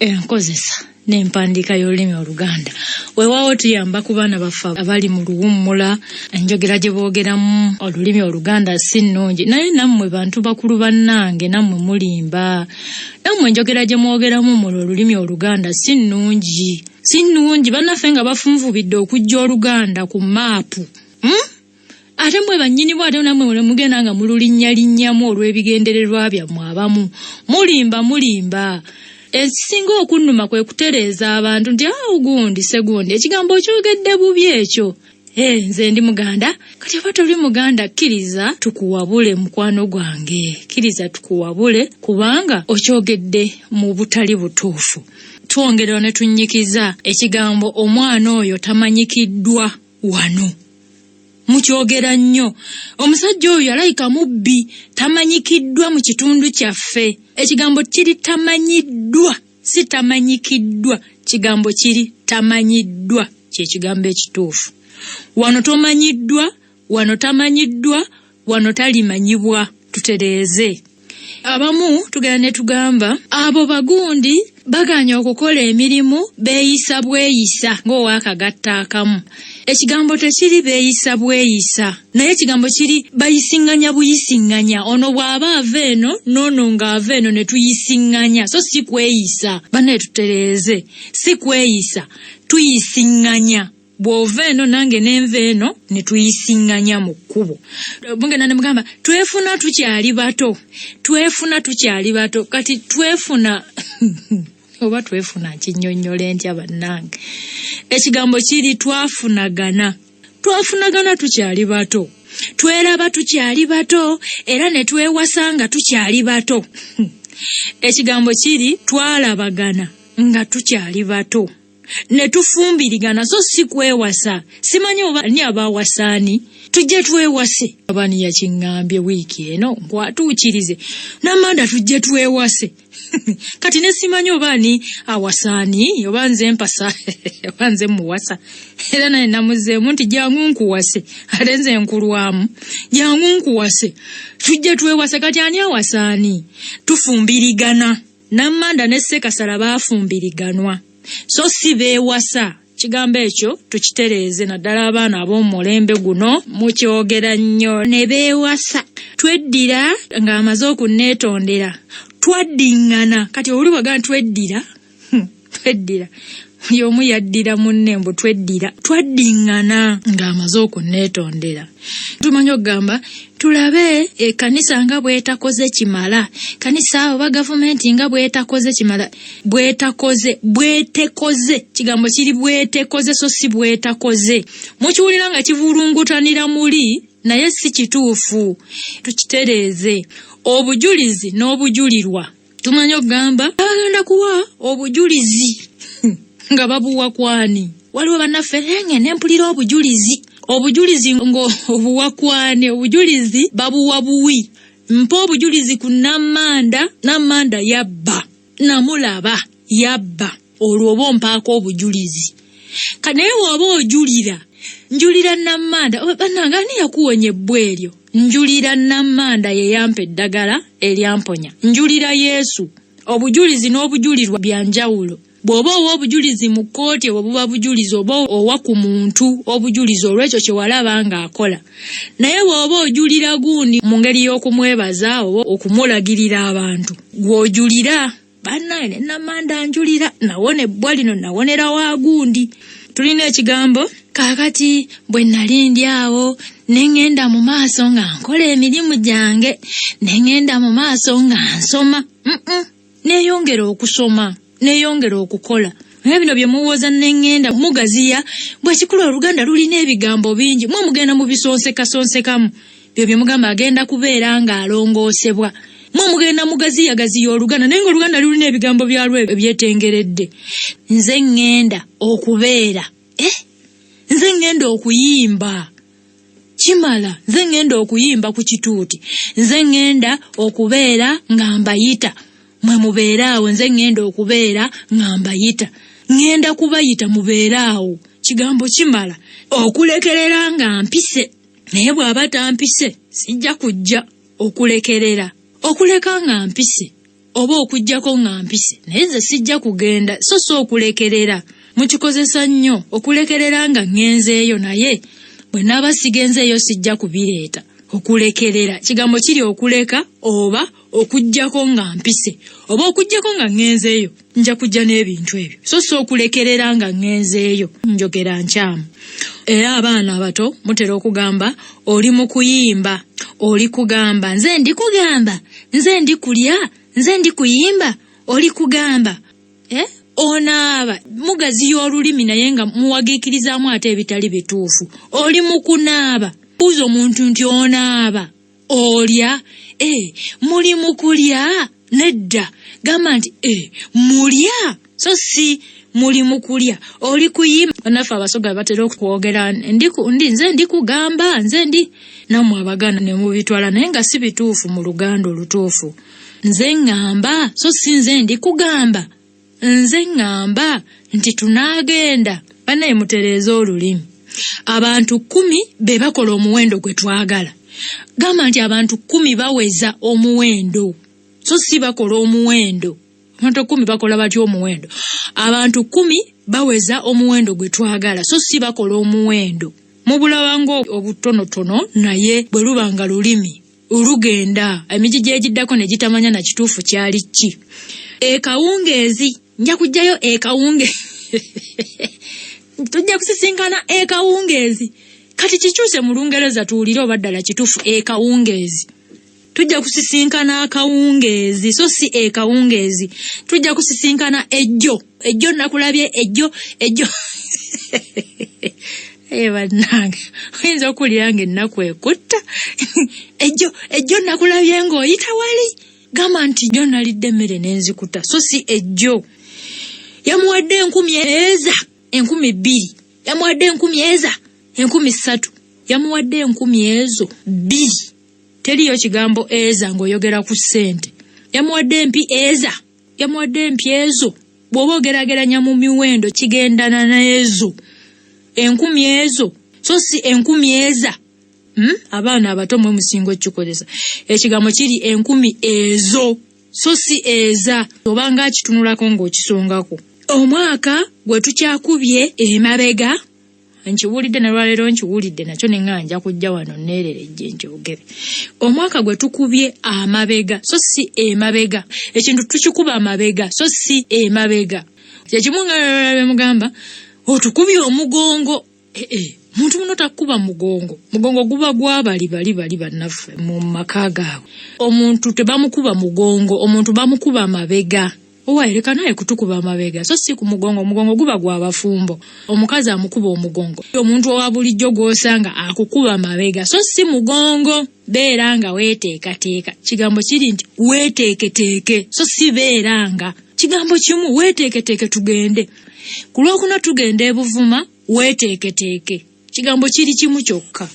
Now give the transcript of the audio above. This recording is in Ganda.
enkozesa n'empandiika y'olulimi Oluganda. Weewaawo tuyamba ku baana baffe abali mu luwummula, enjogera gye boogeramu olulimi Oluganda si nnungi. Naye nammwe bantu bakulu bannange, nammwe mulimba. Nammwe enjogera gye mwogeramu mu olulimi Oluganda si nnungi. Si nnungi, bannaffe nga bafunvubidde okujja Oluganda ku maapu. Ate mwe bannyini bwo ate nammwe mugenda nga mululinnyamu olw'ebigendererwa byammwe abamu. Mulimba. Ekisinga okunnuma kwe kutereeza abantu nti gundi segundi ekigambo kyogedde bubi ekyo. Nze ndi Muganda, kati oba toli Muganda kkiriza tukuwabule mukwano gwange. Kkiriza tukuwabule kubanga okyogedde mu butali butuufu. Twongera ne tunnyikiza ekigambo omwana oyo tamanyikiddwa wano. Mukyogera nnyo. Omusajja oyo alayika mubbi, tamanyikiddwa mu kitundu kyaffe. Ekigambo kiri tamanyiddwa, si tamanyikiddwa. Kigambo kiri tamanyiddwa, kye kigambo ekituufu. Wano tomanyiddwa, wano tamanyiddwa, wano talimanyibwa. Tutereeze. Abamu tugenda ne tugamba abo bagundi baganya okukola emirimu beeyisa bweyisa ng'owakagatta akamu. Ekigambo tekiri beeyisa bweyisa, naye ekigambo kiri bayisinganya buyisinganya. Ono bw'aba ava eno, n'ono ng'ava eno ne tuyisinganya. So si kweyisa. Banne tutereeze. Si kweyisa, tuyisinganya. Bw'ova eno nange n'enva eno ne tuyisinganya mu kkubo. Mugenda ne mugamba twefuna tukyali bato. Twefuna tukyali bato. Kati twefuna oba twefuna kinnyonnyole ntya bannange. Ekigambo kiri twafunagana. Twafunagana tukyali bato. Twelaba tukyali bato era ne twewassa nga tukyali bato. Ekigambo kiri twalabagana nga tukyali bato. Ne tufumbirigana, so si kwewasa. Simanyi oba ni abawasaani tujje twewase. Abani yakiŋŋambye wiiki eno nkwatuukirize n'amanda tujje twewase. Kati ne simanyi oba ni awasaani oba nze mpasa oba nze muwasa. Era naye namuzeemu nti jangu nkuwase. Ate nze nkulwamu jangu nkuwase. Tujje twewase. Kati ani awasaani? Tufumbirigana. N'amanda ne Ssekasala baafumbiriganwa. So si beewasa. Kigambo ekyo tukitereeze naddala abaana ab'omulembe guno mukyogera nnyo ne beewasa. Twedira ng'amaze okunneetondera. Twaddiŋŋana. Kati oli bwagamba tweddira. Tweddira. Y'omu yaddira munne mbu tweddira. Twaddiŋŋana ng'amaze okunneetondera. Tumanyi okugamba tulabe ekkanisa nga bwetakoze kimala. Kanisa oba gavumenti nga bwetakoze kimala. Bwetekoze. Kigambo kiri bwetekoze so si bwetakoze. Mukiwulira nga kivulungutanira muli naye si kituufu. Tukitereeze. Obujulizi n'obujulirwa. Tumanyi okugamba bagenda kuwa obujulizi nga babuwa kwani. Waliwo bannaffe ngende mpulira obujulizi. Obujulizi ngo obuwakwani. Obujulizi babuwa buwi. Mpa obujulizi ku Namanda. Namanda yabba. Namulaba yabba. Olwo oba mpaako obujulizi. Kanaye bw'oba ojulira. Njulira Namanda. Bannange ani yakuwonya ebbweryo? Njulira Namanda ye yampa eddagala eryamponya. Njulira Yesu. Obujulizi n'obujulirwa bya njawulo. Bw'oba owa obujulizi mu kkooti obwo buba bujulizi oba owa ku muntu obujulizi olw'ekyo kye walaba ng'akola. Naye bw'oba ojulira gundi mu ngeri y'okumwebaza oba okumulagirira abantu. Gw'ojulira. Bannange Namanda njulira. Nawona ebbwa lino nawonera wa gundi. Tulina ekigambo kaakati bwe nali ndi awo ne ngenda mu maaso nga nkola emirimu gyange. Ne ngenda mu maaso nga nsoma. Neeyongera okusoma. Neeyongera okukola. Naye bino bye muwooza ne ngenda mugaziya bwe kikula Oluganda lulina ebigambo bingi. Mwe mugenda mu bisonsekasonsekamu. Byo bye mugamba agenda kubeera ng'alongoosebwa. Mwe mugenda mugaziyagaziya Oluganda naye ng'Oluganda lulina ebigambo byalwo ebyetengeredde. Nze ngenda okubeera. Nze ngenda okuyimba. Kimala. Nze ngenda okuyimba ku kituuti. Nze ngenda okubeera nga mbayita. Mwe mubeeraawo. Nze ngenda okubeera nga mbayita. Ngenda kubayita mubeeraawo. Kigambo kimala. Okulekerera nga mpise. Naye bw'aba tampise sijja kujja okulekerera. Okuleka nga mpise. oba okujjako nga mpise naye nze sijja kugenda so okulekerera mukikozesa nnyo okulekerera nga ngenzeeyo naye bwe naaba sigenzeeyo sijja kubireeta okulekerera kigambo kiri okuleka oba okujjako nga mpise oba okujjako nga ngenzeeyo nja kujja n'ebintu ebyo so okulekerera nga ngenzeeyo njogera nkyamu. Era abaana abato mutera okugamba oli mu kuyimba oli kugamba nze ndi kugamba nze ndi kulya nze ndi kuyimba oli kugamba onaaba mugaziya olulimi naye nga muwagiikirizaamu ate ebitali bituufu oli mu kunaaba buuza omuntu nti onaaba olya muli mu kulya nedda gamba nti mulya so si muli mu kulya oli kuyimba. Bannaffe abasoga batera okwogera nze ndi kugamba nze ndi nammwe Abaganda ne mubitwala naye nga si bituufu mu Luganda olutuufu. Nze ngamba so si nze ndi kugamba nze ngamba nti tunaagenda. Bannaye mutereeza olulimi. Abantu 10 be bakola omuwendo gwe twagala. Gamba nti abantu 10 baweza omuwendo so si bakola omuwendo. Abantu 10 bakola batyo omuwendo. Abantu 10 baweza omuwendo gwe twagala so si bakola omuwendo. Mubulawango obutonotono naye bwe lubanga lulimi olugenda emiji gyegiddako ne gitamanya na kituufu kyali ki. Ekawungeezi nja kujjayo ekawunge tujja kusisinkana ekawungeezi kati kikyuse mu Lungereza tuwulire oba ddala kituufu ekawungeezi. Tujja kusisinkana akawungeezi so si ekawungeezi tujja kusisinkana ejjo nakulabye ejjo bannange oyinza okulira ng'ennaku ekutta ejjo nakulabye ng'oyita wali gamba nti jjo nalidde emmere n'enzikuta so si ejjo. Yamuwadde enkumi eza 2,000 yamuwadde enkumi eza 3,000 yamuwadde enkumi ezo 2. Teriyo kigambo eza ng'oyogera ku ssente. Yamuwadde empi eza yamuwadde empi ezo bw'oba ogerageranya mu miwendo kigendana n'ezo 10,000 ezo so si 10,000 eza. Abaana abato mwe musingo kikozesa ekigambo kiri 10,000 ezo so si eza oba nga kitunulako ng'okisongako. Omwaka Gwetukyakubye emabega nkiwulidde ne lwaleero nkiwulidde nakyo ne nganja kujja wano neererejje njogere. Omwaka Gwetukubye amabega so si emabega. Ekintu tukikuba amabega so si emabega. Kyekimu nga mugamba otukubye omugongo. Muntu muno takuba mugongo guba gwabali bannaffe mu maka gaabwe. Omuntu tebamukuba mugongo omuntu bamukuba amabega. Owaireka naye kutukuba amabega so si ku mugongo guba gwa bafumbo. Omukazi amukuba omugongo. Omuntu owa bulijjo gw'osanga akukuba amabega so si mugongo. Beeranga weeteekateeka kigambo kiri nti weeteeketeeke so si beeranga. Kigambo kimu weeteeketeeke tugende. Ku Lwokuna tugende e Buvuma weeteeketeeke kigambo kiri kimu kyokka.